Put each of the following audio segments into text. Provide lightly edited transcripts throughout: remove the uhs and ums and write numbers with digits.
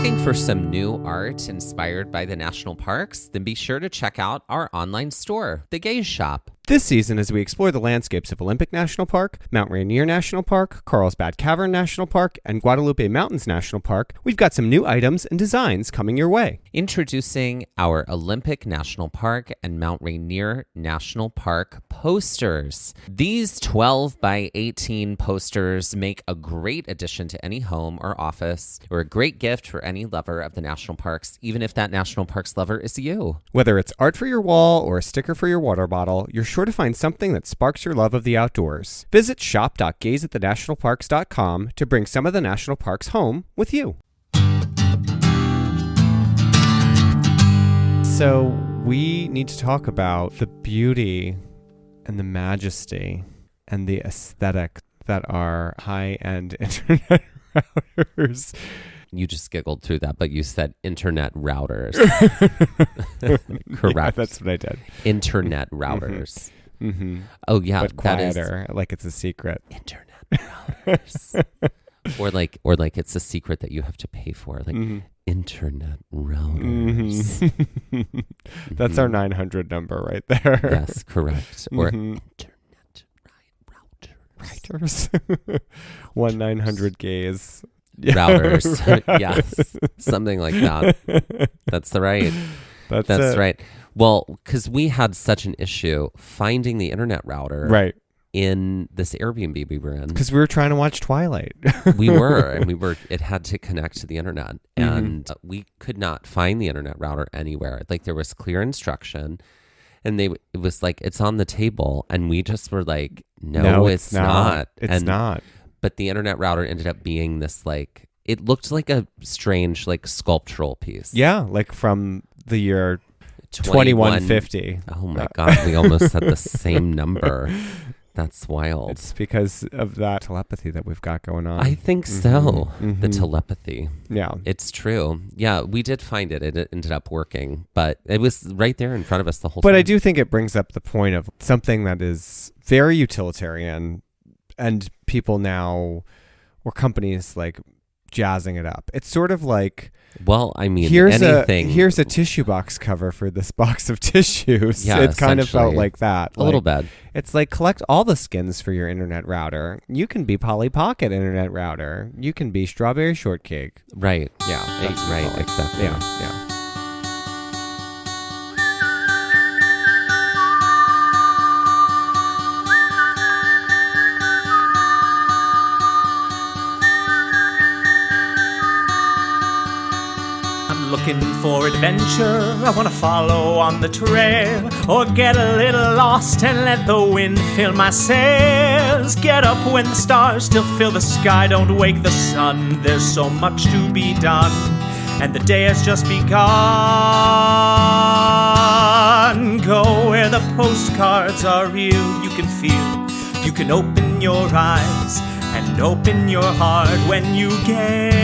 Looking for some new art inspired by the national parks? Then be sure to check out our online store, The Gaze Shop. This season, as we explore the landscapes of Olympic National Park, Mount Rainier National Park, Carlsbad Cavern National Park, and Guadalupe Mountains National Park, we've got some new items and designs coming your way. Introducing our Olympic National Park and Mount Rainier National Park posters. These 12 by 18 posters make a great addition to any home or office, or a great gift for any lover of the national parks, even if that national parks lover is you. Whether it's art for your wall or a sticker for your water bottle, you're sure to find something that sparks your love of the outdoors. Visit shop.gazeatthenationalparks.com to bring some of the national parks home with you. So we need to talk about the beauty and the majesty and the aesthetic that are high-end internet routers. You just giggled through that, but you said internet routers. Correct. Yeah, that's what I did. Internet routers. Mm-hmm. Oh, yeah. But quieter, like it's a secret. Internet routers. or like it's a secret that you have to pay for. Like internet routers. Mm-hmm. That's our 900 number right there. Yes, correct. Or internet routers. 1-900 gaze. Routers. Yes, something like that. That's right. That's right. Well, because we had such an issue finding the internet router in this Airbnb we were in. Because we were trying to watch Twilight. we were. It had to connect to the internet, and we could not find the internet router anywhere. Like there was clear instruction, and it was like it's on the table, and we just were like, no, it's not. It's not. But the internet router ended up being this like, it looked like a strange like sculptural piece. Yeah, like from the year 2150. Oh my God, we almost said the same number. That's wild. It's because of that telepathy that we've got going on. I think so. The telepathy. Yeah. It's true. Yeah, we did find it. It ended up working, but it was right there in front of us the whole time. But I do think it brings up the point of something that is very utilitarian. And people now, or companies like jazzing it up. It's sort of like, well, I mean, here's anything. Here's a tissue box cover for this box of tissues. Yeah, it kind of felt like that. A little bit. It's like collect all the skins for your internet router. You can be Polly Pocket internet router. You can be Strawberry Shortcake. Right. Yeah. That's right. Exactly. Yeah. Looking for adventure, I want to follow on the trail, or get a little lost and let the wind fill my sails. Get up when the stars still fill the sky, don't wake the sun, there's so much to be done, and the day has just begun. Go where the postcards are real, you can feel, you can open your eyes and open your heart when you gaze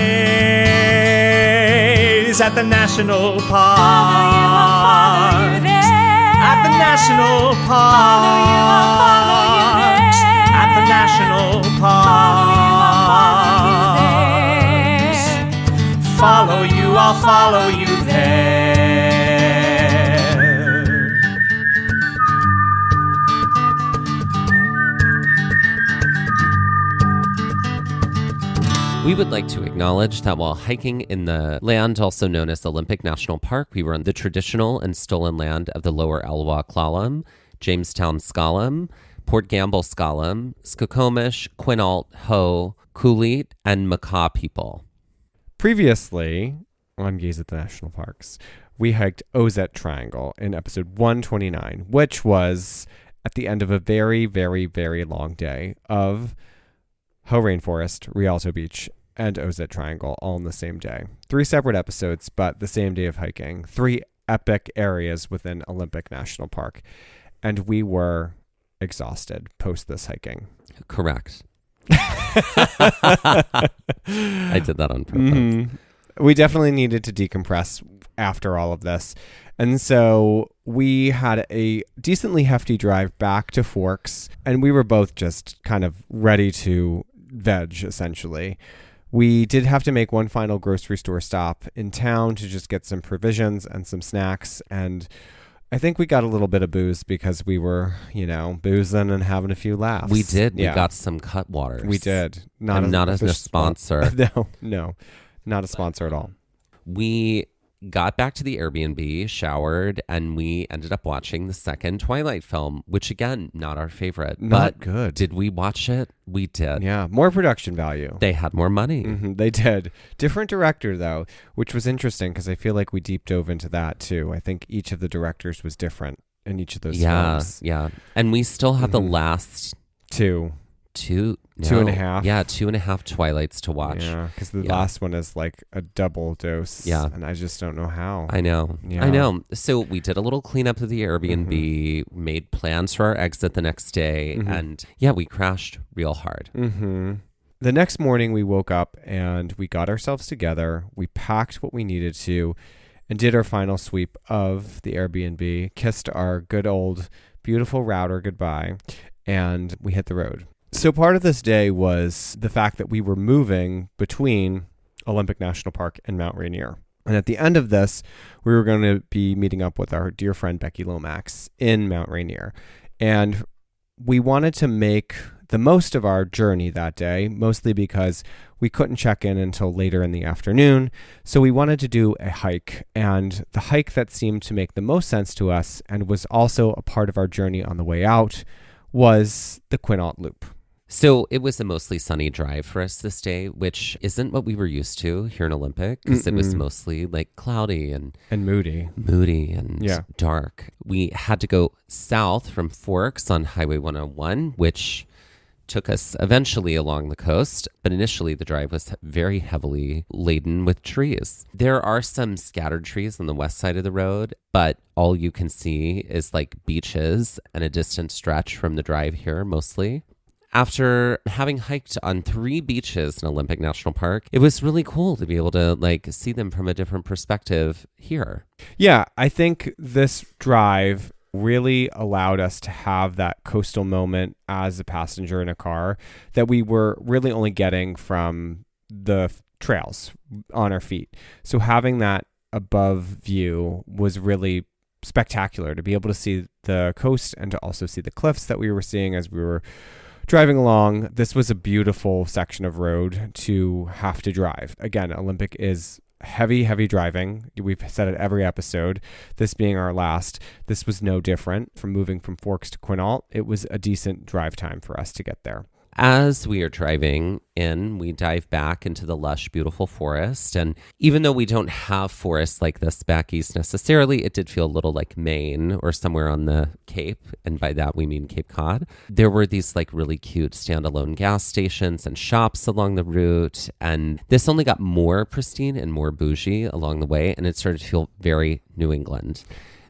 at the national parks. Follow you there. At the national parks. At the national parks. Follow you, I'll follow you there. We would like to acknowledge that while hiking in the land also known as Olympic National Park, we were on the traditional and stolen land of the Lower Elwha Clallam, Jamestown Skallam, Port Gamble Skallam, Skokomish, Qunault, Ho, Qunault, and Makah people. Previously on Gaze at the National Parks, we hiked Ozette Triangle in episode 129, which was at the end of a very, very, very long day of Ho Rainforest, Rialto Beach, and Ozette Triangle all in the same day. 3 separate episodes, but the same day of hiking. 3 epic areas within Olympic National Park. And we were exhausted post this hiking. Correct. I did that on purpose. We definitely needed to decompress after all of this. And so we had a decently hefty drive back to Forks, and we were both just kind of ready to veg, essentially. We did have to make one final grocery store stop in town to just get some provisions and some snacks. And I think we got a little bit of booze because we were, boozing and having a few laughs. We did. Yeah. We got some Cutwaters. We did. Not as a sponsor. No, not a sponsor at all. We got back to the Airbnb, showered, and we ended up watching the second Twilight film, which again, not our favorite. Not but good. Did we watch it? We did. Yeah, more production value. They had more money. They did. Different director, though, which was interesting because I feel like we deep dove into that, too. I think each of the directors was different in each of those films. Yeah. And we still have the last two. 2.5. Yeah, 2.5 Twilights to watch. Yeah, because the last one is like a double dose. Yeah. And I just don't know how. I know. Yeah. I know. So we did a little cleanup of the Airbnb, made plans for our exit the next day, and we crashed real hard. The next morning we woke up and we got ourselves together. We packed what we needed to and did our final sweep of the Airbnb, kissed our good old beautiful router goodbye, and we hit the road. So part of this day was the fact that we were moving between Olympic National Park and Mount Rainier. And at the end of this, we were going to be meeting up with our dear friend Becky Lomax in Mount Rainier. And we wanted to make the most of our journey that day, mostly because we couldn't check in until later in the afternoon. So we wanted to do a hike. And the hike that seemed to make the most sense to us and was also a part of our journey on the way out was the Qunault Loop. So it was a mostly sunny drive for us this day, which isn't what we were used to here in Olympic, because it was mostly like cloudy and moody and dark. We had to go south from Forks on Highway 101, which took us eventually along the coast, but initially the drive was very heavily laden with trees. There are some scattered trees on the west side of the road, but all you can see is like beaches and a distant stretch from the drive here mostly. After having hiked on 3 beaches in Olympic National Park, it was really cool to be able to see them from a different perspective here. Yeah, I think this drive really allowed us to have that coastal moment as a passenger in a car that we were really only getting from the trails on our feet. So having that above view was really spectacular, to be able to see the coast and to also see the cliffs that we were seeing as we were driving along. This was a beautiful section of road to have to drive. Again, Olympic is heavy driving. We've said it every episode. This being our last, this was no different from moving from Forks to Qunault. It was a decent drive time for us to get there. As we are driving in, we dive back into the lush, beautiful forest. And even though we don't have forests like this back east necessarily, it did feel a little like Maine or somewhere on the Cape. And by that, we mean Cape Cod. There were these really cute standalone gas stations and shops along the route. And this only got more pristine and more bougie along the way. And it started to feel very New England.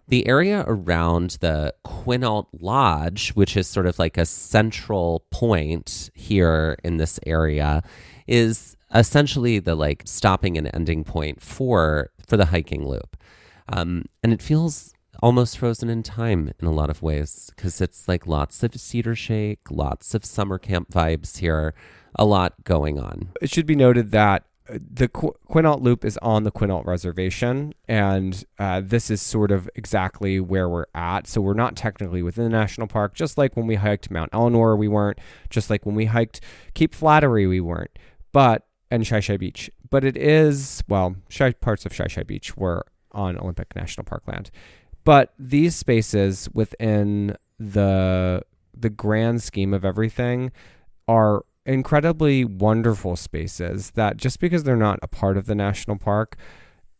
The area around the Qunault Lodge, which is sort of like a central point here in this area, is essentially the stopping and ending point for the hiking loop. And it feels almost frozen in time in a lot of ways because it's lots of cedar shake, lots of summer camp vibes here, a lot going on. It should be noted that the Qunault Loop is on the Qunault Reservation, and this is sort of exactly where we're at. So we're not technically within the national park, just like when we hiked Mount Eleanor, we weren't. Just like when we hiked Cape Flattery, we weren't. And Shai Beach. But it is, parts of Shai Beach were on Olympic National Park land. But these spaces within the grand scheme of everything are incredibly wonderful spaces that just because they're not a part of the national park,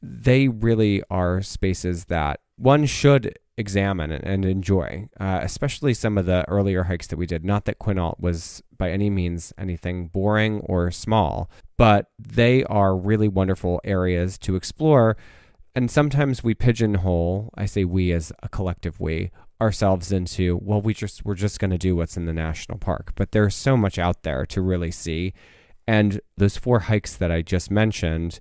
they really are spaces that one should examine and enjoy, especially some of the earlier hikes that we did. Not that Qunault was by any means anything boring or small, but they are really wonderful areas to explore. And sometimes we pigeonhole, I say we as a collective we, ourselves into, we're just going to do what's in the national park. But there's so much out there to really see. And those 4 hikes that I just mentioned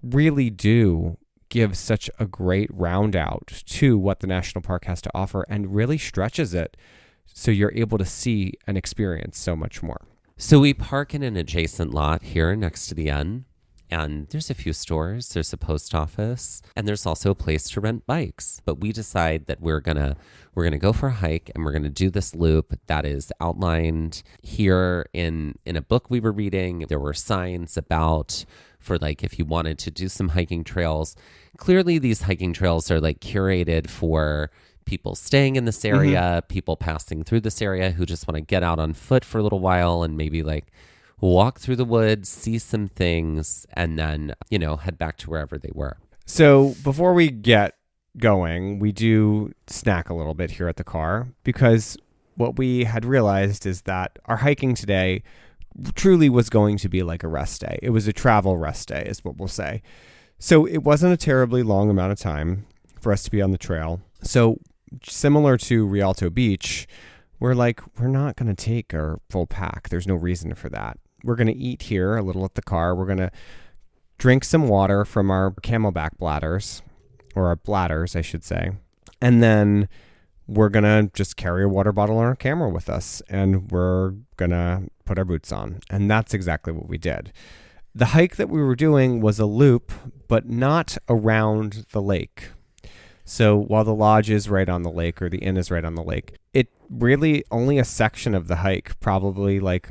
really do give such a great round out to what the national park has to offer and really stretches it so you're able to see and experience so much more. So we park in an adjacent lot here next to the inn, and there's a few stores, there's a post office, and there's also a place to rent bikes. But we decide that we're gonna go for a hike, and we're gonna do this loop that is outlined here in a book we were reading. There were signs about for like if you wanted to do some hiking trails. Clearly these hiking trails are like curated for people staying in this area, people passing through this area who just want to get out on foot for a little while and maybe like walk through the woods, see some things, and then, head back to wherever they were. So before we get going, we do snack a little bit here at the car, because what we had realized is that our hiking today truly was going to be like a rest day. It was a travel rest day is what we'll say. So it wasn't a terribly long amount of time for us to be on the trail. So similar to Rialto Beach, we're not going to take our full pack. There's no reason for that. We're going to eat here a little at the car. We're going to drink some water from our Camelback bladders, or our bladders, I should say. And then we're going to just carry a water bottle and our camera with us, and we're going to put our boots on. And that's exactly what we did. The hike that we were doing was a loop, but not around the lake. So while the lodge is right on the lake, or the inn is right on the lake, it really only a section of the hike, probably like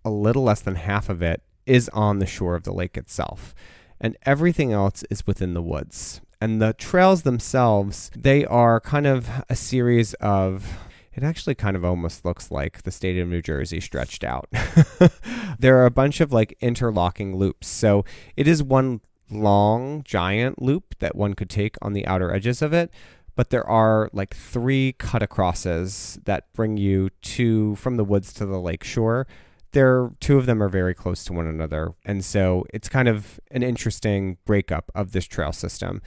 a little less than half of it, is on the shore of the lake itself. And everything else is within the woods. And the trails themselves, they are kind of a series of, it actually kind of almost looks like the state of New Jersey stretched out. There are a bunch of like interlocking loops. So it is one long giant loop that one could take on the outer edges of it. But there are like 3 cut acrosses that bring you from the woods to the lake shore. 2 of them are very close to one another. And so it's kind of an interesting breakup of this trail system.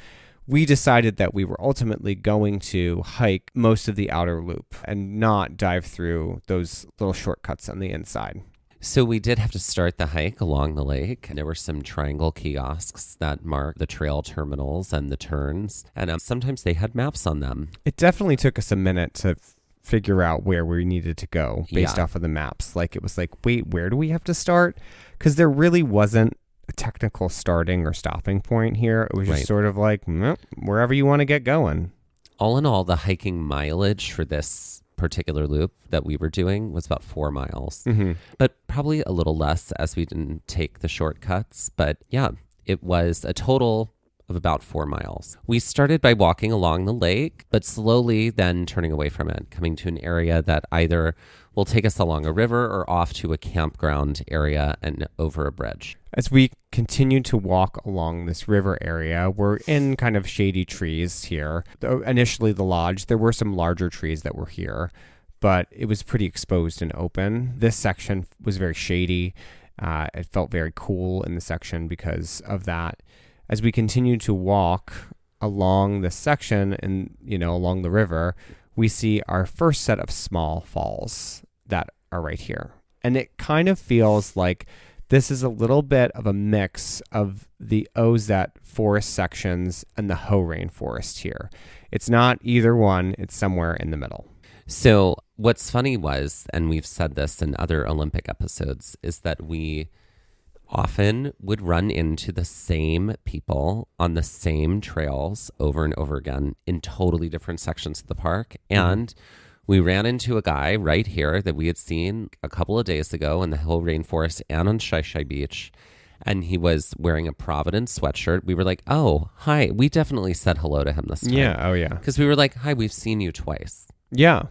We decided that we were ultimately going to hike most of the outer loop and not dive through those little shortcuts on the inside. So we did have to start the hike along the lake. There were some triangle kiosks that mark the trail terminals and the turns. And sometimes they had maps on them. It definitely took us a minute to figure out where we needed to go based off of the maps. Like, it was like, wait, where do we have to start? Because there really wasn't a technical starting or stopping point here. It was just sort of like, wherever you want to get going. All in all, the hiking mileage for this particular loop that we were doing was about 4 miles, but probably a little less as we didn't take the shortcuts. But yeah, it was a total of about 4 miles. We started by walking along the lake, but slowly then turning away from it, coming to an area that either will take us along a river or off to a campground area and over a bridge. As we continued to walk along this river area, we're in kind of shady trees here. Initially, the lodge, there were some larger trees that were here, but it was pretty exposed and open. This section was very shady. It felt very cool in the section because of that. As we continued to walk along this section and, along the river, we see our first set of small falls that are right here. And it kind of feels like this is a little bit of a mix of the Ozette forest sections and the Hoh rainforest here. It's not either one, it's somewhere in the middle. So what's funny was, and we've said this in other Olympic episodes, is that we often would run into the same people on the same trails over and over again in totally different sections of the park. And we ran into a guy right here that we had seen a couple of days ago in the Hoh rainforest and on Shai Shai Beach. And he was wearing a Providence sweatshirt. We were like, oh, hi. We definitely said hello to him this time. Yeah. Oh, yeah. Because we were like, hi, we've seen you twice. Yeah.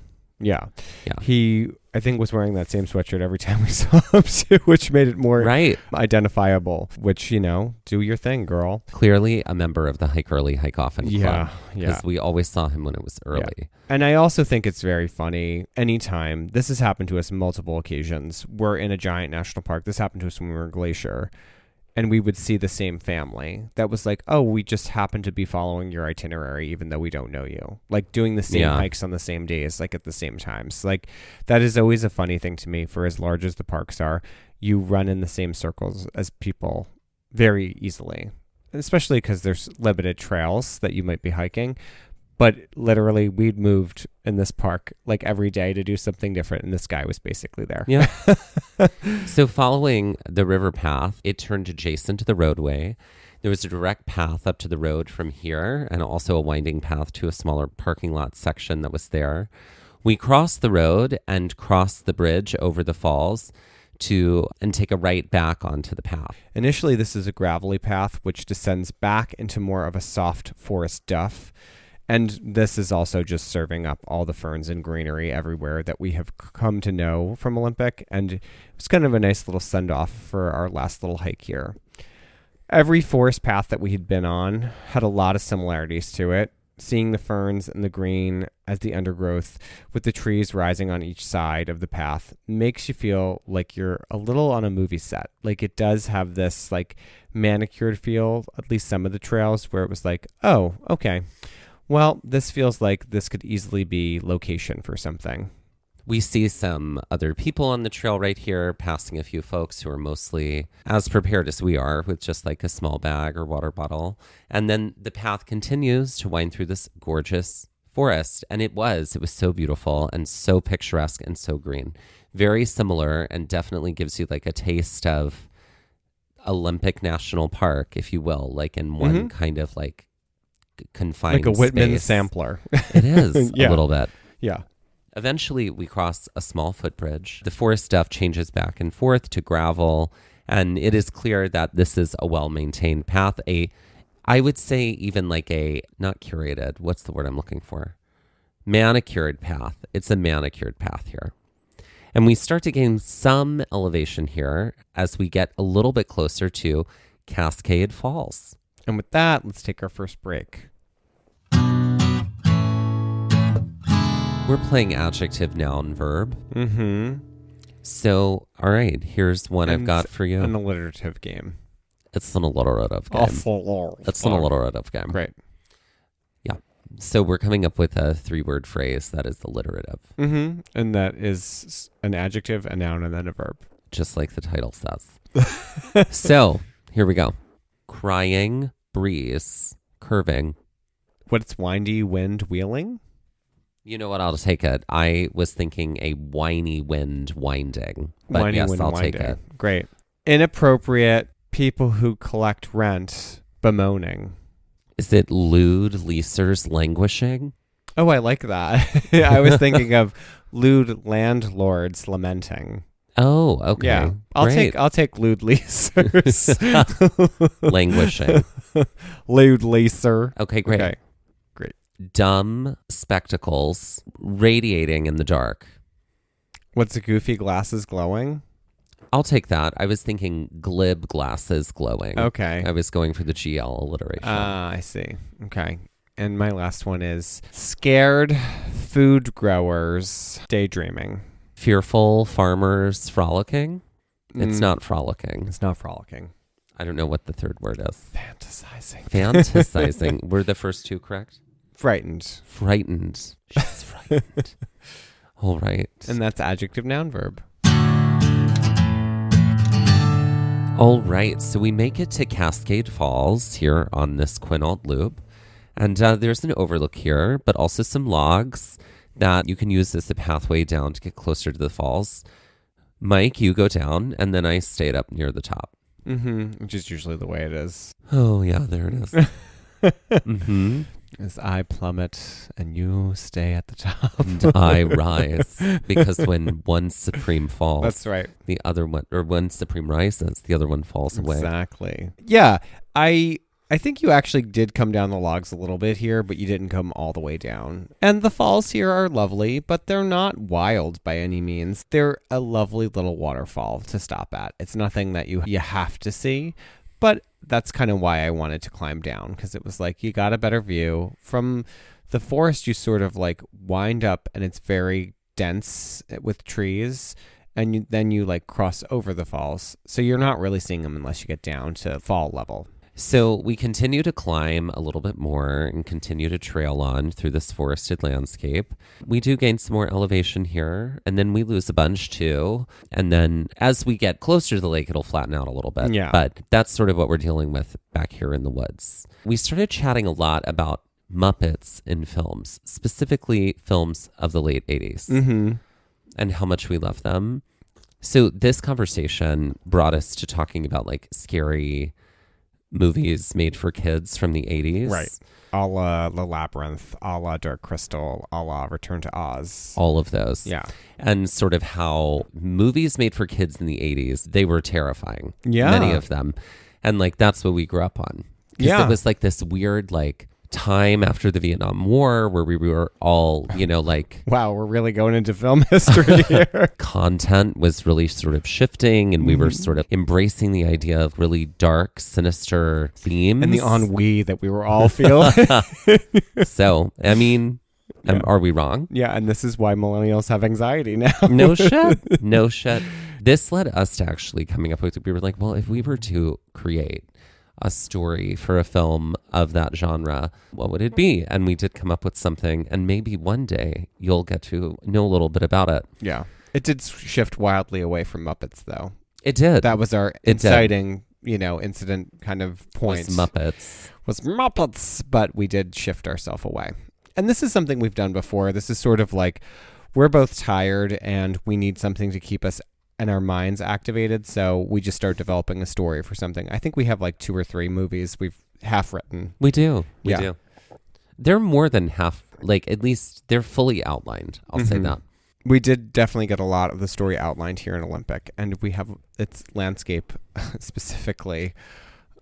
He, I think, was wearing that same sweatshirt every time we saw him too, which made it more identifiable, which, do your thing, girl. Clearly a member of the Hike Early, Hike Often club. Yeah. Because we always saw him when it was early. Yeah. And I also think it's very funny anytime, this has happened to us multiple occasions, we're in a giant national park. This happened to us when we were in Glacier. And we would see the same family that was like, oh, we just happen to be following your itinerary, even though we don't know you. Like doing the same hikes on the same days, like at the same times. Like that is always a funny thing to me. For as large as the parks are, you run in the same circles as people very easily, especially because there's limited trails that you might be hiking. But literally, we'd moved in this park like every day to do something different, and this guy was basically there. Yeah. So following the river path, it turned adjacent to the roadway. There was a direct path up to the road from here, and also a winding path to a smaller parking lot section that was there. We crossed the road and crossed the bridge over the falls and take a right back onto the path. Initially, this is a gravelly path which descends back into more of a soft forest duff. And this is also just serving up all the ferns and greenery everywhere that we have come to know from Olympic. And it's kind of a nice little send-off for our last little hike here. Every forest path that we had been on had a lot of similarities to it. Seeing the ferns and the green as the undergrowth with the trees rising on each side of the path makes you feel like you're a little on a movie set. Like it does have this like manicured feel, at least some of the trails, where it was like, oh, okay. Well, this feels like this could easily be location for something. We see some other people on the trail right here, passing a few folks who are mostly as prepared as we are with just like a small bag or water bottle. And then the path continues to wind through this gorgeous forest. And it was so beautiful and so picturesque and so green. Very similar, and definitely gives you like a taste of Olympic National Park, if you will, like in one kind of like confined like a Whitman space. sampler. It is Yeah. a little bit. Yeah. Eventually, we cross a small footbridge. The forest stuff changes back and forth to gravel, and it is clear that this is a well-maintained path. I would say even like not curated, what's the word I'm looking for? Manicured path. It's a manicured path here. And we start to gain some elevation here as we get a little bit closer to Cascade Falls. And with that, let's take our first break. We're playing adjective, noun, verb. Mm-hmm. So, all right, here's one I've got for you. An alliterative game. It's an alliterative game. It's an alliterative game. Great. Yeah. So we're coming up with a 3-word phrase that is alliterative, Mm-hmm. And that is an adjective, a noun, and then a verb. just like the title says. So here we go. Crying, breeze, curving. What's windy, wind, wheeling? You know what? I'll take it. I was thinking a whiny wind winding. But Whiny yes, wind, I'll winding. take it. Great. Inappropriate, people who collect rent, bemoaning. Is it lewd, leasers, languishing? Oh, I like that. I was thinking of lewd landlords lamenting. Oh, okay. Yeah. Great. I'll take lewd leasers. Languishing. Lewd leaser. Okay, great. Okay. Dumb spectacles radiating in the dark. What's the goofy glasses glowing? I'll take that. I was thinking glib glasses glowing. Okay. I was going for the GL alliteration. I see. Okay. And my last one is scared food growers daydreaming. Fearful farmers frolicking. It's Mm. not frolicking. It's not frolicking. I don't know what the third word is. Fantasizing. Fantasizing. Were the first two correct? Frightened. Frightened. She's frightened. All right. And that's adjective, noun, verb. All right. So we make it to Cascade Falls here on this Qunault loop. And there's an overlook here, but also some logs that you can use as a pathway down to get closer to the falls. Mike, you go down, and then I stayed up near the top. Mm-hmm. Which is usually the way it is. Oh, yeah, there it is. Mm-hmm. As I plummet and you stay at the top. And I rise, because when one supreme falls, That's right. the other one, or one supreme rises, the other one falls away. Exactly. Yeah. I think you actually did come down the logs a little bit here, but you didn't come all the way down. And the falls here are lovely, but they're not wild by any means. They're a lovely little waterfall to stop at. It's nothing that you have to see, but that's kind of why I wanted to climb down, because it was like you got a better view. From the forest, you sort of like wind up and it's very dense with trees, and then you like cross over the falls. So you're not really seeing them unless you get down to fall level. So we continue to climb a little bit more and continue to trail on through this forested landscape. We do gain some more elevation here, and then we lose a bunch too. And then as we get closer to the lake, it'll flatten out a little bit. Yeah. But that's sort of what we're dealing with back here in the woods. We started chatting a lot about Muppets in films, specifically films of the late 80s, and how much we love them. So this conversation brought us to talking about like scary movies made for kids from the 80s. Right. A la The Labyrinth, a la Dark Crystal, a la Return to Oz. All of those. Yeah. And sort of how movies made for kids in the 80s, they were terrifying. Yeah. Many of them. And like, that's what we grew up on. 'Cause Yeah. it was like this weird, like, time after the Vietnam War where we were all, you know, like Wow, we're really going into film history here. content was really sort of shifting and we were sort of embracing the idea of really dark, sinister themes. And the ennui that we were all feeling. So, I mean, are we wrong? Yeah, and this is why millennials have anxiety now. No shit. No shit. This led us to actually coming up with, we were like, well, if we were to create a story for a film of that genre, what would it be? And we did come up with something, and maybe one day you'll get to know a little bit about it. Yeah. It did shift wildly away from Muppets, though. It did. That was our It did. inciting, incident kind of point. Was Muppets. Was Muppets, but we did shift ourselves away. And this is something we've done before. This is sort of like, we're both tired and we need something to keep us and our minds activated, so we just start developing a story for something. I think we have like 2 or 3 movies we've half written. We do. We Yeah. do. They're more than half, like at least they're fully outlined. I'll say that. We did definitely get a lot of the story outlined here in Olympic, and we have its landscape, specifically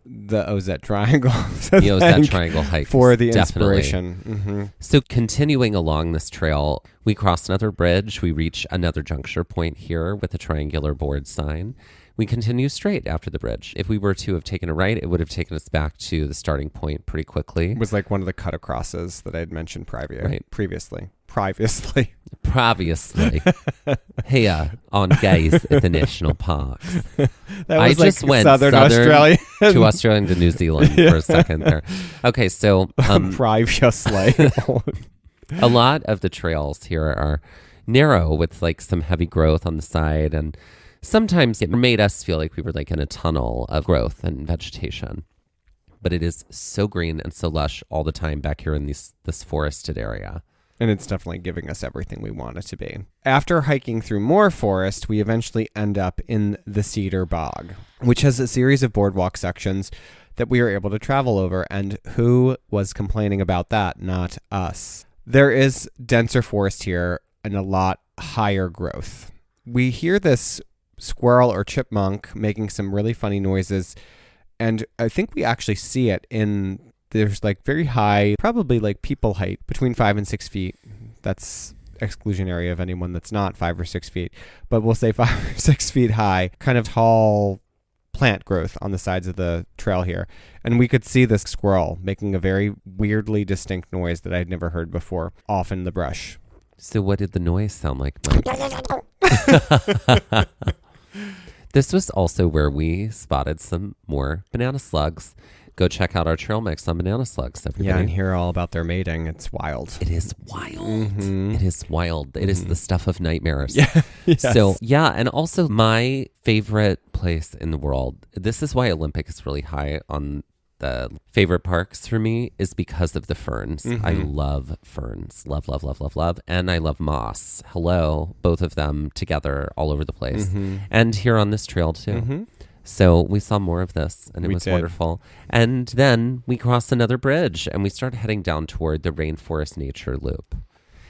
the Ozette Triangle. The Ozette Triangle hike for is the definitely inspiration. So continuing along this trail, we cross another bridge. We reach another juncture point here with a triangular board sign. We continue straight after the bridge. If we were to have taken a right, it would have taken us back to the starting point pretty quickly. It was like one of the cut acrosses that I had mentioned previously. Previously. Here on Gaze at the National Parks. That I was like just went Southern Australia to Australia and to New Zealand for a second there. Okay, so previously. a lot of the trails here are narrow with like some heavy growth on the side, and sometimes it made us feel like we were like in a tunnel of growth and vegetation. But it is so green and so lush all the time back here in this forested area. And it's definitely giving us everything we want it to be. After hiking through more forest, we eventually end up in the Cedar Bog, which has a series of boardwalk sections that we are able to travel over. And who was complaining about that? Not us. There is denser forest here and a lot higher growth. We hear this squirrel or chipmunk making some really funny noises, and I think we actually see it there's like very high, probably like people height, between 5 and 6 feet. That's exclusionary of anyone that's not 5 or 6 feet, but we'll say 5 or 6 feet high, kind of tall plant growth on the sides of the trail here. And we could see this squirrel making a very weirdly distinct noise that I'd never heard before off in the brush. So what did the noise sound like, Mike? This was also where we spotted some more banana slugs. Go check out our trail mix on banana slugs, everybody. Yeah, and hear all about their mating. It's wild. It is wild. It is wild. It is the stuff of nightmares. Yeah. Yes. So, yeah, and also my favorite place in the world, this is why Olympic is really high on the favorite parks for me, is because of the ferns. I love ferns. Love, love, love, love, love. And I love moss. Hello, both of them together all over the place. And here on this trail, too. So we saw more of this, and it was wonderful. And then we crossed another bridge, and we started heading down toward the Rainforest Nature Loop.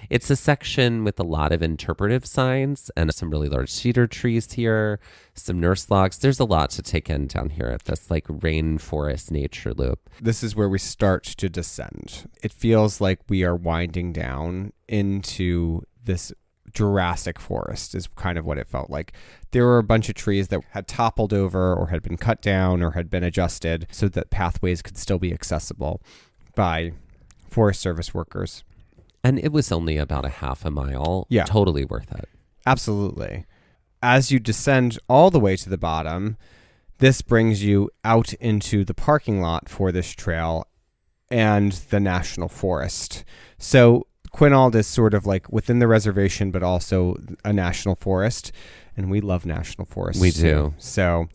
It's a section with a lot of interpretive signs and some really large cedar trees here, some nurse logs. There's a lot to take in down here at this like Rainforest Nature Loop. This is where we start to descend. It feels like we are winding down into this Jurassic forest is kind of what it felt like. There were a bunch of trees that had toppled over or had been cut down or had been adjusted so that pathways could still be accessible by Forest Service workers. And it was only about a half a mile. Yeah. Totally worth it. Absolutely. As you descend all the way to the bottom, this brings you out into the parking lot for this trail and the national forest. So Qunault is sort of like within the reservation, but also a national forest. And we love national forests. We do. So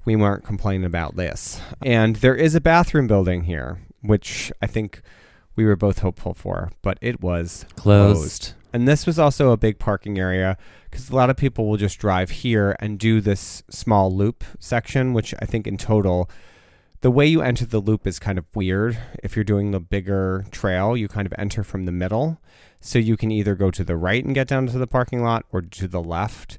we weren't complaining about this. And there is a bathroom building here, which I think we were both hopeful for, but it was Closed. And this was also a big parking area because a lot of people will just drive here and do this small loop section, which I think in total, the way you enter the loop is kind of weird. If you're doing the bigger trail, you kind of enter from the middle. So you can either go to the right and get down to the parking lot or to the left.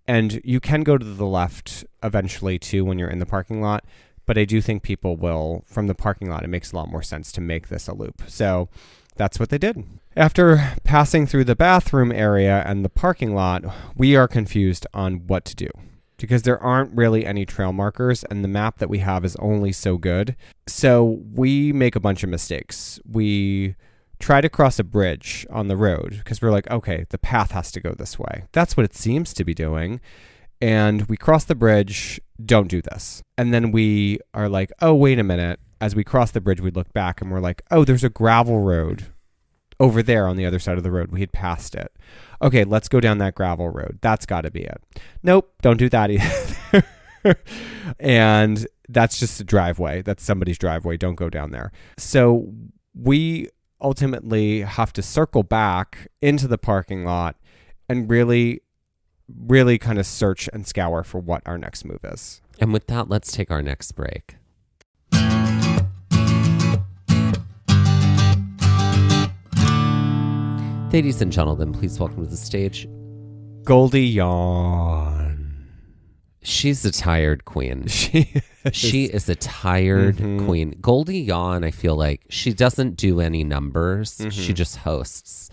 And you can go to the left eventually too when you're in the parking lot. But I do think people will, from the parking lot, it makes a lot more sense to make this a loop. So that's what they did. After passing through the bathroom area and the parking lot, we are confused on what to do because there aren't really any trail markers and the map that we have is only so good. So we make a bunch of mistakes. We try to cross a bridge on the road because we're like, okay, the path has to go this way. That's what it seems to be doing. And we cross the bridge, don't do this. And then we are like, oh, wait a minute. As we cross the bridge, we look back and we're like, oh, there's a gravel road over there on the other side of the road. We had passed it. Okay, let's go down that gravel road. That's got to be it. Nope, don't do that either. And that's just a driveway. That's somebody's driveway. Don't go down there. So we ultimately have to circle back into the parking lot and really kind of search and scour for what our next move is. And with that, let's take our next break. Ladies and gentlemen, please welcome to the stage Goldie Yawn. She's a tired queen. She is a tired queen. Goldie Yawn, I feel like she doesn't do any numbers. She just hosts.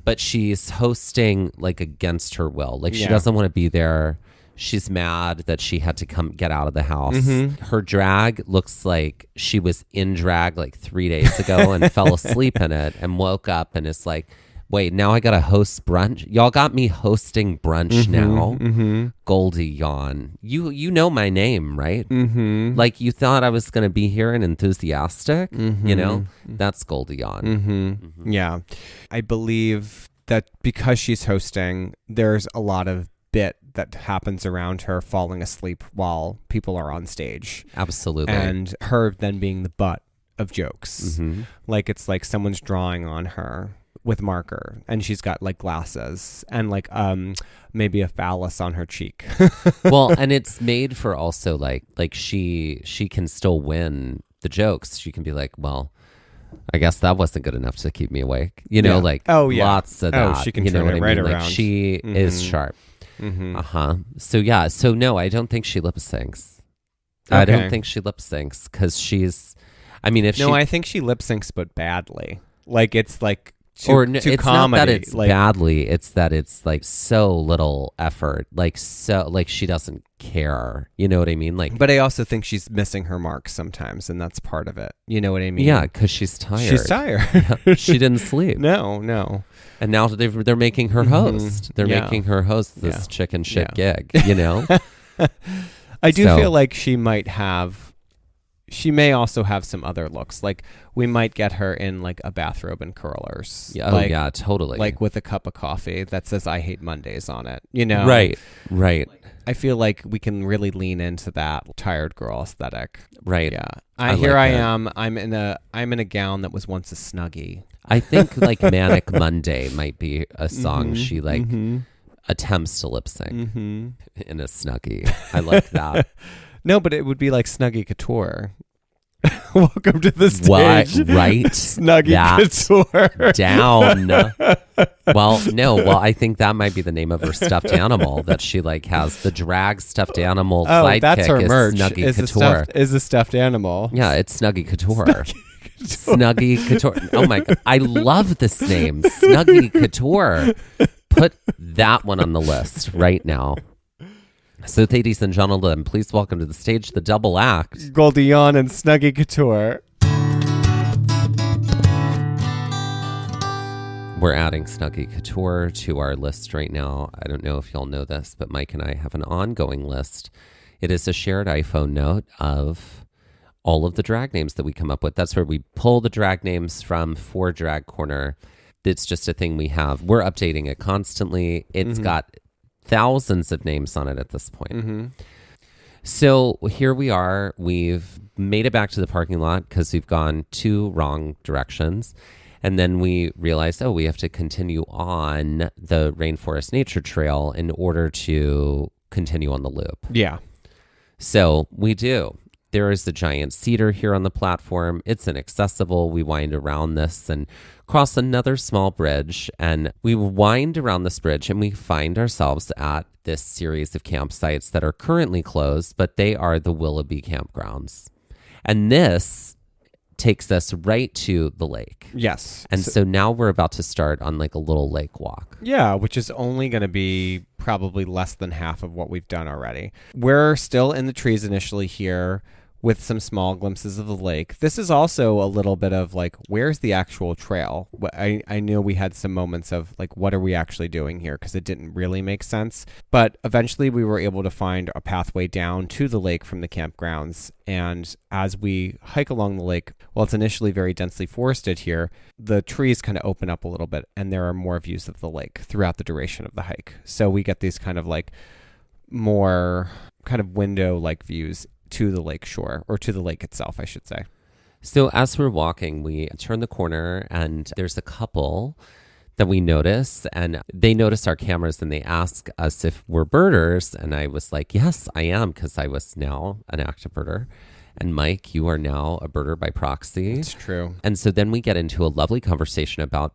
But she's hosting like against her will. Like she doesn't want to be there. She's mad that she had to come get out of the house. Her drag looks like she was in drag like 3 days ago and fell asleep in it and woke up and is like, wait, now I got to host brunch? Y'all got me hosting brunch now? Goldie Yawn. You know my name, right? Like you thought I was going to be here and enthusiastic? You know? That's Goldie Yawn. Yeah. I believe that because she's hosting, there's a lot of bit that happens around her falling asleep while people are on stage. Absolutely. And her then being the butt of jokes. Like it's like someone's drawing on her with marker and she's got like glasses and like maybe a phallus on her cheek. Well, and it's made for also like she can still win the jokes. She can be like, well, I guess that wasn't good enough to keep me awake. You know, like lots of that. She can you know turn what it I right mean? around. Like she is sharp. So yeah. So no, I don't think she lip syncs. I don't think she lip syncs because she's. I mean, if I think she lip syncs, but badly. Like it's like. To it's comedy, not that it's like, badly. It's that it's like so little effort. Like she doesn't care. You know what I mean? Like, but I also think she's missing her mark sometimes, and that's part of it. You know what I mean? Yeah, because she's tired. She's tired. She didn't sleep. No. And now they're making her host. They're making her host this chicken shit gig. You know. I do feel like she may also have some other looks. Like we might get her in like a bathrobe and curlers. Yeah, like, yeah, totally. Like with a cup of coffee that says "I hate Mondays" on it. You know, right. I feel like we can really lean into that tired girl aesthetic. Right. Yeah. I am. I'm in a gown that was once a Snuggie. I think like Manic Monday might be a song she like attempts to lip sync in a Snuggie. I like that. No, but it would be like Snuggie Couture. Welcome to the stage. What? Right? Snuggie Couture. Down. Well, I think that might be the name of her stuffed animal that she like has. The drag stuffed animal sidekick that's her merch. Snuggie Couture. Is a stuffed animal. Yeah, it's Snuggie Couture. Snuggie Couture. Oh my God. I love this name. Snuggie Couture. Put that one on the list right now. So, ladies and gentlemen, please welcome to the stage the double act. Goldie Yawn and Snuggie Couture. We're adding Snuggie Couture to our list right now. I don't know if y'all know this, but Mike and I have an ongoing list. It is a shared iPhone note of all of the drag names that we come up with. That's where we pull the drag names from for Drag Corner. It's just a thing we have. We're updating it constantly. It's got thousands of names on it at this point. So here we are. We've made it back to the parking lot because we've gone 2 wrong directions. And then we realized, we have to continue on the Rainforest Nature Trail in order to continue on the loop. Yeah. So we do. There is the giant cedar here on the platform. It's inaccessible. We wind around this and cross another small bridge. And we wind around this bridge and we find ourselves at this series of campsites that are currently closed, but they are the Willoughby campgrounds. And this takes us right to the lake. Yes. And so now we're about to start on like a little lake walk. Yeah, which is only going to be probably less than half of what we've done already. We're still in the trees initially here with some small glimpses of the lake. This is also a little bit of like, where's the actual trail? I know we had some moments of like, what are we actually doing here? Because it didn't really make sense. But eventually we were able to find a pathway down to the lake from the campgrounds. And as we hike along the lake, while it's initially very densely forested here, the trees kind of open up a little bit and there are more views of the lake throughout the duration of the hike. So we get these kind of like more kind of window-like views to the lake shore, or to the lake itself, I should say. So as we're walking, we turn the corner and there's a couple that we notice, and they notice our cameras and they ask us if we're birders. And I was like, yes, I am, because I was now an active birder. And Mike, you are now a birder by proxy. It's true. And so then we get into a lovely conversation about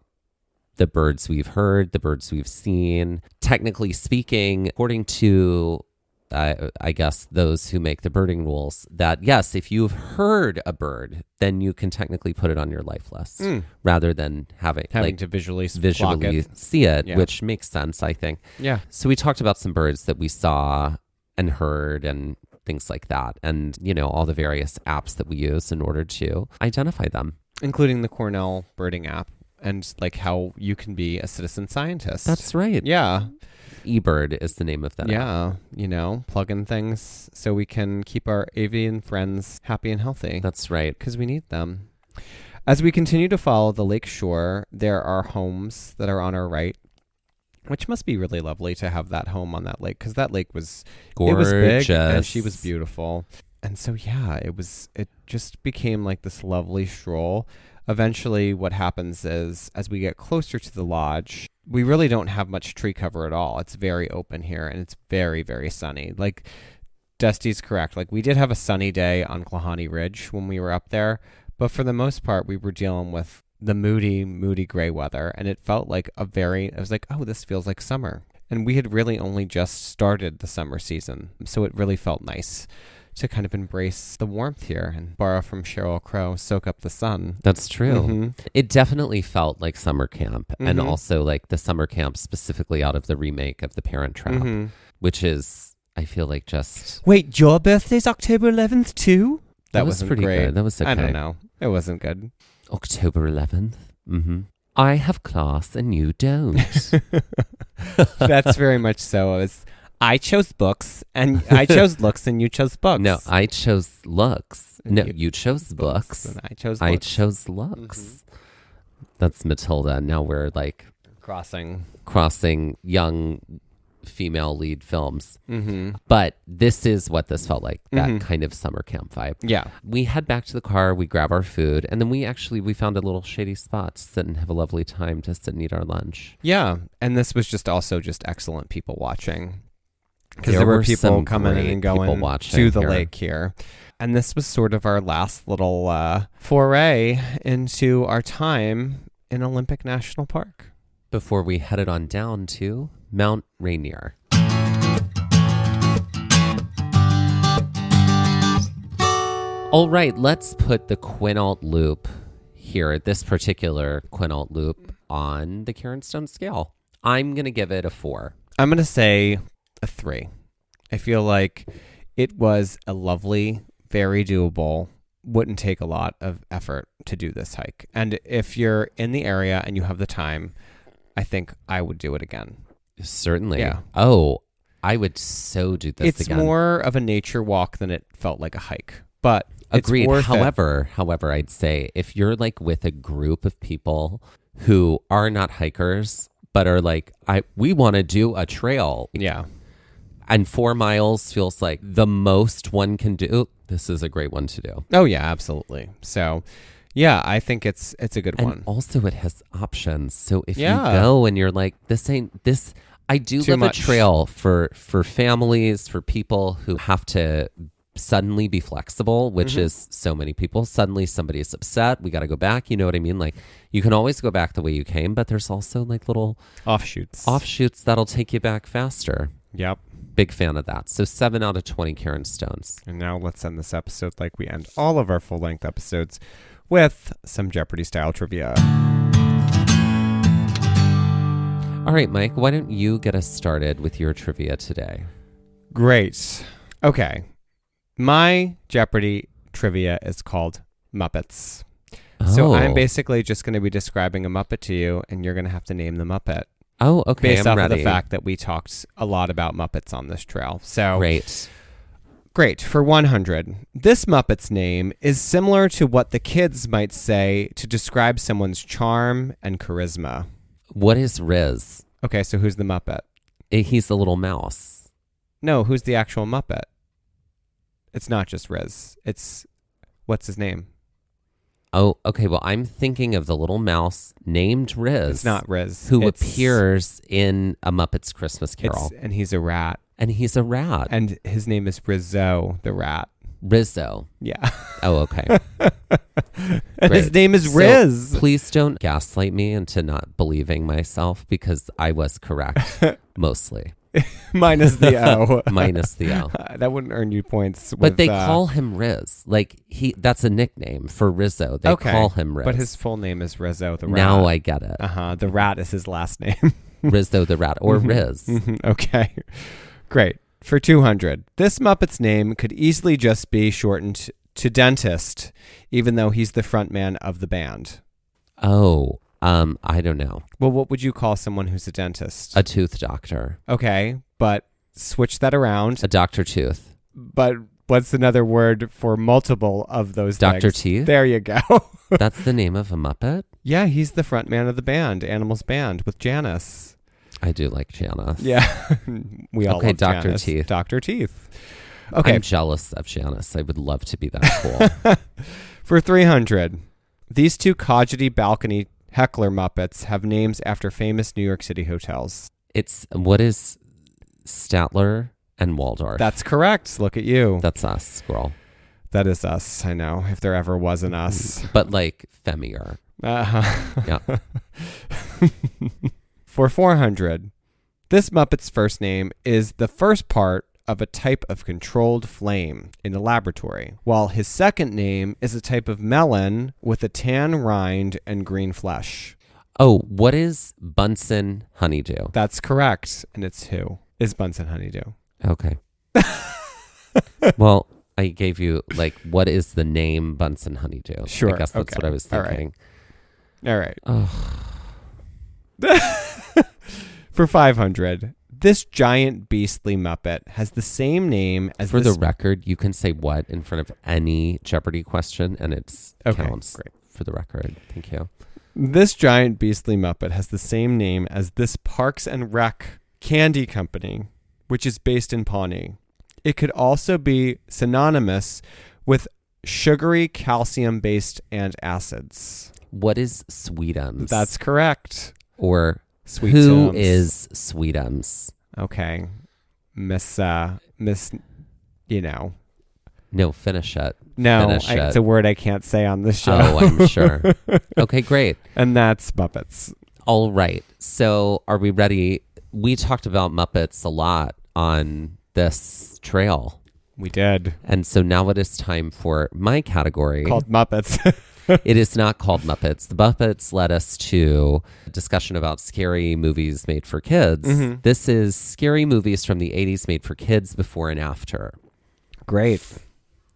the birds we've heard, the birds we've seen. Technically speaking, according to I guess those who make the birding rules, that yes, if you've heard a bird, then you can technically put it on your life list rather than having like, to visually see it, Yeah. which makes sense, I think. Yeah. So we talked about some birds that we saw and heard and things like that, and all the various apps that we use in order to identify them, Including the Qunault birding app, and like how you can be a citizen scientist. That's right. Yeah. eBird is the name of that app. Yeah, plug in things so we can keep our avian friends happy and healthy. That's right. Because we need them. As we continue to follow the lake shore, there are homes that are on our right, which must be really lovely to have that home on that lake, because that lake was gorgeous. It was big and she was beautiful. And so, it just became like this lovely stroll. Eventually, what happens is, as we get closer to the lodge, we really don't have much tree cover at all. It's very open here, and it's very, very sunny. Like, Dusty's correct. Like, we did have a sunny day on Klahani Ridge when we were up there, but for the most part, we were dealing with the moody, moody gray weather, and it felt like I was like, oh, this feels like summer. And we had really only just started the summer season, so it really felt nice to kind of embrace the warmth here and borrow from Sheryl Crow, soak up the sun. That's true. Mm-hmm. It definitely felt like summer camp, and Mhm. also like the summer camp specifically out of the remake of The Parent Trap, Mm-hmm. which is, I feel like just... Wait, your birthday's October 11th too? That was wasn't pretty great. good. That was okay. I don't know. It wasn't good. October 11th? Mm-hmm. I have class and you don't. That's very much so. I chose books, and I chose looks, and you chose books. No, I chose looks. And No, you- you chose books. and I chose I looks. chose looks. That's Matilda. Now we're like crossing young female lead films. Mm-hmm. But this is what this felt like, that Mhm. kind of summer camp vibe. Yeah. We head back to the car, we grab our food, and then we found a little shady spot to sit and have a lovely time to sit and eat our lunch. Yeah. And this was just excellent people watching. Because There there were were people some coming in great and people going watching to the here. lake here. And this was sort of our last little foray into our time in Olympic National Park. Before we headed on down to Mount Rainier. All right, let's put the Qunault loop here, this particular Qunault loop, on the Karen Stone scale. I'm going to give it a 4. I'm going to say a 3. I feel like it was a lovely, very doable, wouldn't take a lot of effort to do this hike. And if you're in the area and you have the time, I think I would do it again. Certainly. Yeah. Oh, I would so do this It's again. more of a nature walk than it felt like a hike. But Agreed. It's worth it. However, I'd say if you're like with a group of people who are not hikers, but are like, we want to do a trail. Yeah. And 4 miles feels like the most one can do. This is a great one to do. Oh, yeah, absolutely. So, yeah, I think it's a good And one. also it has options. So if Yeah. you go and you're like, this ain't this, I do Too love much. a trail for families, for people who have to suddenly be flexible, which is so many people. Suddenly somebody's upset. We got to go back. You know what I mean? Like you can always go back the way you came, but there's also like little offshoots that'll take you back faster. Yep. Big fan of that. So 7 out of 20 Karen Stones. And now let's end this episode like we end all of our full-length episodes with some Jeopardy-style trivia. All right, Mike, why don't you get us started with your trivia today? Great. Okay. My Jeopardy trivia is called Muppets. So I'm basically just going to be describing a Muppet to you, and you're going to have to name the Muppet. Oh, okay. Based I'm off ready. of the fact that we talked a lot about Muppets on this trail. So Great. For 100, this Muppet's name is similar to what the kids might say to describe someone's charm and charisma. What is Riz? Okay, so who's the Muppet? He's the little mouse. No, who's the actual Muppet? It's not just Riz. It's, what's his name? Oh, okay. Well, I'm thinking of the little mouse named Riz. It's not Riz. Who appears in A Muppet's Christmas Carol. And he's a rat. And he's a rat. And his name is Rizzo, the rat. Rizzo. Yeah. Oh, okay. And his name is Riz. So please don't gaslight me into not believing myself because I was correct mostly. Minus the O. Minus the O. That wouldn't earn you points. But they call him Riz. Like that's a nickname for Rizzo. They call him Riz. But his full name is Rizzo the rat. Now I get it. The rat is his last name. Rizzo the rat or Riz. Okay. Great. For 200, this Muppet's name could easily just be shortened to Dentist, even though he's the front man of the band. Oh, I don't know. Well, what would you call someone who's a dentist? A tooth doctor. Okay, but switch that around. A Dr. Tooth. But what's another word for multiple of those Dr. things? Teeth? There you go. That's the name of a Muppet? Yeah, he's the front man of the band, Animals Band, with Janice. I do like Janice. Yeah. We all love Dr. Janice. Teeth. Dr. Teeth. Okay. I'm jealous of Janice. I would love to be that cool. For 300, these two Cogity balcony heckler Muppets have names after famous New York City hotels. What is Statler and Waldorf? That's correct. Look at you. That's us, squirrel. That is us. I know. If there ever was an us. But like femmier. Uh-huh. Yeah. For 400, this Muppet's first name is the first part of a type of controlled flame in the laboratory, while his second name is a type of melon with a tan rind and green flesh. Oh, what is Bunsen Honeydew? That's correct. And it's who is Bunsen Honeydew? Okay. Well, I gave you, what is the name Bunsen Honeydew? Sure. I guess that's what I was thinking. All right. For 500, this giant beastly Muppet has the same name as For the record, you can say what in front of any Jeopardy question, and it counts. Great. For the record. Thank you. This giant beastly Muppet has the same name as this Parks and Rec candy company, which is based in Pawnee. It could also be synonymous with sugary calcium-based acids. What is Sweetums? That's correct. Or Sweet who Tums. is Sweetums? Okay. Miss, you know. No, finish it. No, Finish it. it's a word I can't say on this show. Oh, I'm sure. Okay, great. And that's Muppets. All right. So are we ready? We talked about Muppets a lot on this trail. We did. And so now it is time for my category. Called Muppets. It is not called Muppets. The Muppets led us to a discussion about scary movies made for kids. Mm-hmm. This is scary movies from the 80s made for kids before and after. Great.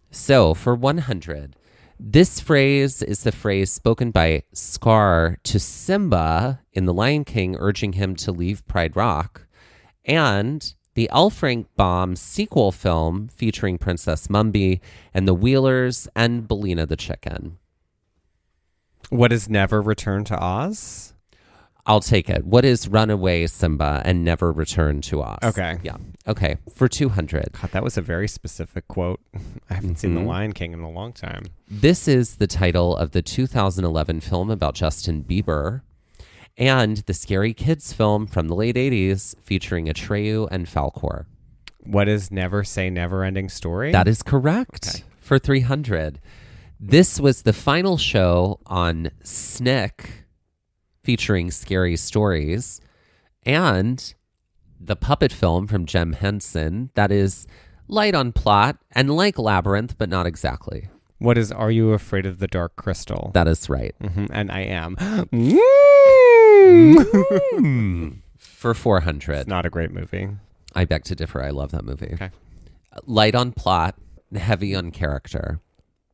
So for 100, this phrase is the phrase spoken by Scar to Simba in The Lion King, urging him to leave Pride Rock, and the L. Frank Baum sequel film featuring Princess Mumby and the Wheelers and Bellina the Chicken. What is Never Return to Oz? I'll take it. What is run away, Simba, and never return to Oz? Okay. Yeah. Okay. For 200. God, that was a very specific quote. I haven't seen The Lion King in a long time. This is the title of the 2011 film about Justin Bieber and the Scary Kids film from the late 80s featuring Atreyu and Falkor. What is Never Say Never Ending Story? That is correct. Okay. For 300. This was the final show on Snick featuring Scary Stories and the puppet film from Jem Henson that is light on plot and like Labyrinth, but not exactly. What is Are You Afraid of the Dark Crystal? That is right. And I am. For 400. It's not a great movie. I beg to differ. I love that movie. Okay. Light on plot, heavy on character.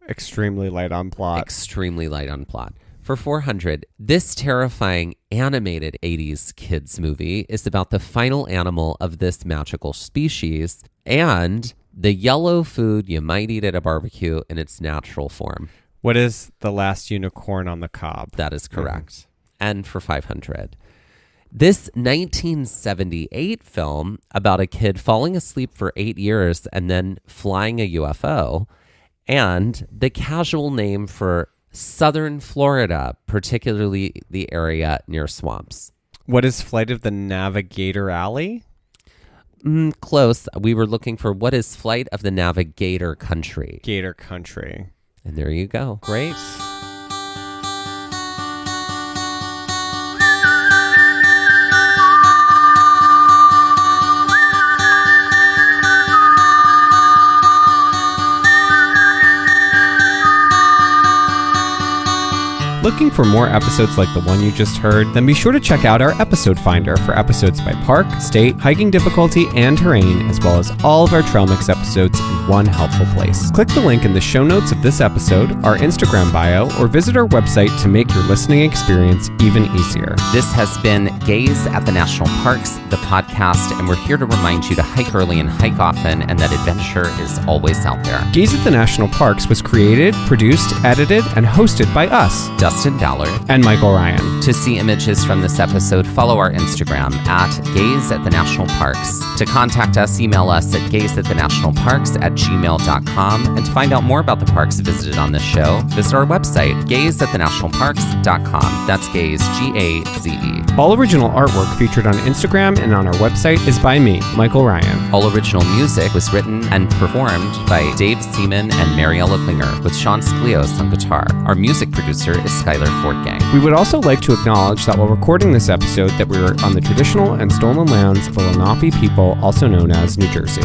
Extremely light on plot. Extremely light on plot. For 400, this terrifying animated 80s kids movie is about the final animal of this magical species and the yellow food you might eat at a barbecue in its natural form. What is The Last Unicorn on the Cob? That is correct. And for 500, this 1978 film about a kid falling asleep for 8 years and then flying a UFO, and the casual name for Southern Florida, particularly the area near swamps. What is Flight of the Navigator Alley? Close. We were looking for what is Flight of the Navigator Country. Gator Country. And there you go. Great. Looking for more episodes like the one you just heard? Then be sure to check out our episode finder for episodes by park, state, hiking difficulty, and terrain, as well as all of our Trail Mix episodes in one helpful place. Click the link in the show notes of this episode, our Instagram bio, or visit our website to make your listening experience even easier. This has been Gaze at the National Parks, the podcast, and we're here to remind you to hike early and hike often, and that adventure is always out there. Gaze at the National Parks was created, produced, edited, and hosted by us, Dustin Dowler and Michael Ryan. To see images from this episode, follow our Instagram at Gaze at the National Parks. To contact us, email us at gazeatthenationalparks@gmail.com. And to find out more about the parks visited on this show, visit our website, gazeatthenationalparks.com. That's Gaze, Gaze. All original artwork featured on Instagram and on our website is by me, Michael Ryan. All original music was written and performed by Dave Seaman and Mariella Klinger, with Sean Sklios on guitar. Our music producer is Skylar Fortgang. We would also like to acknowledge that while recording this episode that we were on the traditional and stolen lands of the Lenape people, also known as New Jersey.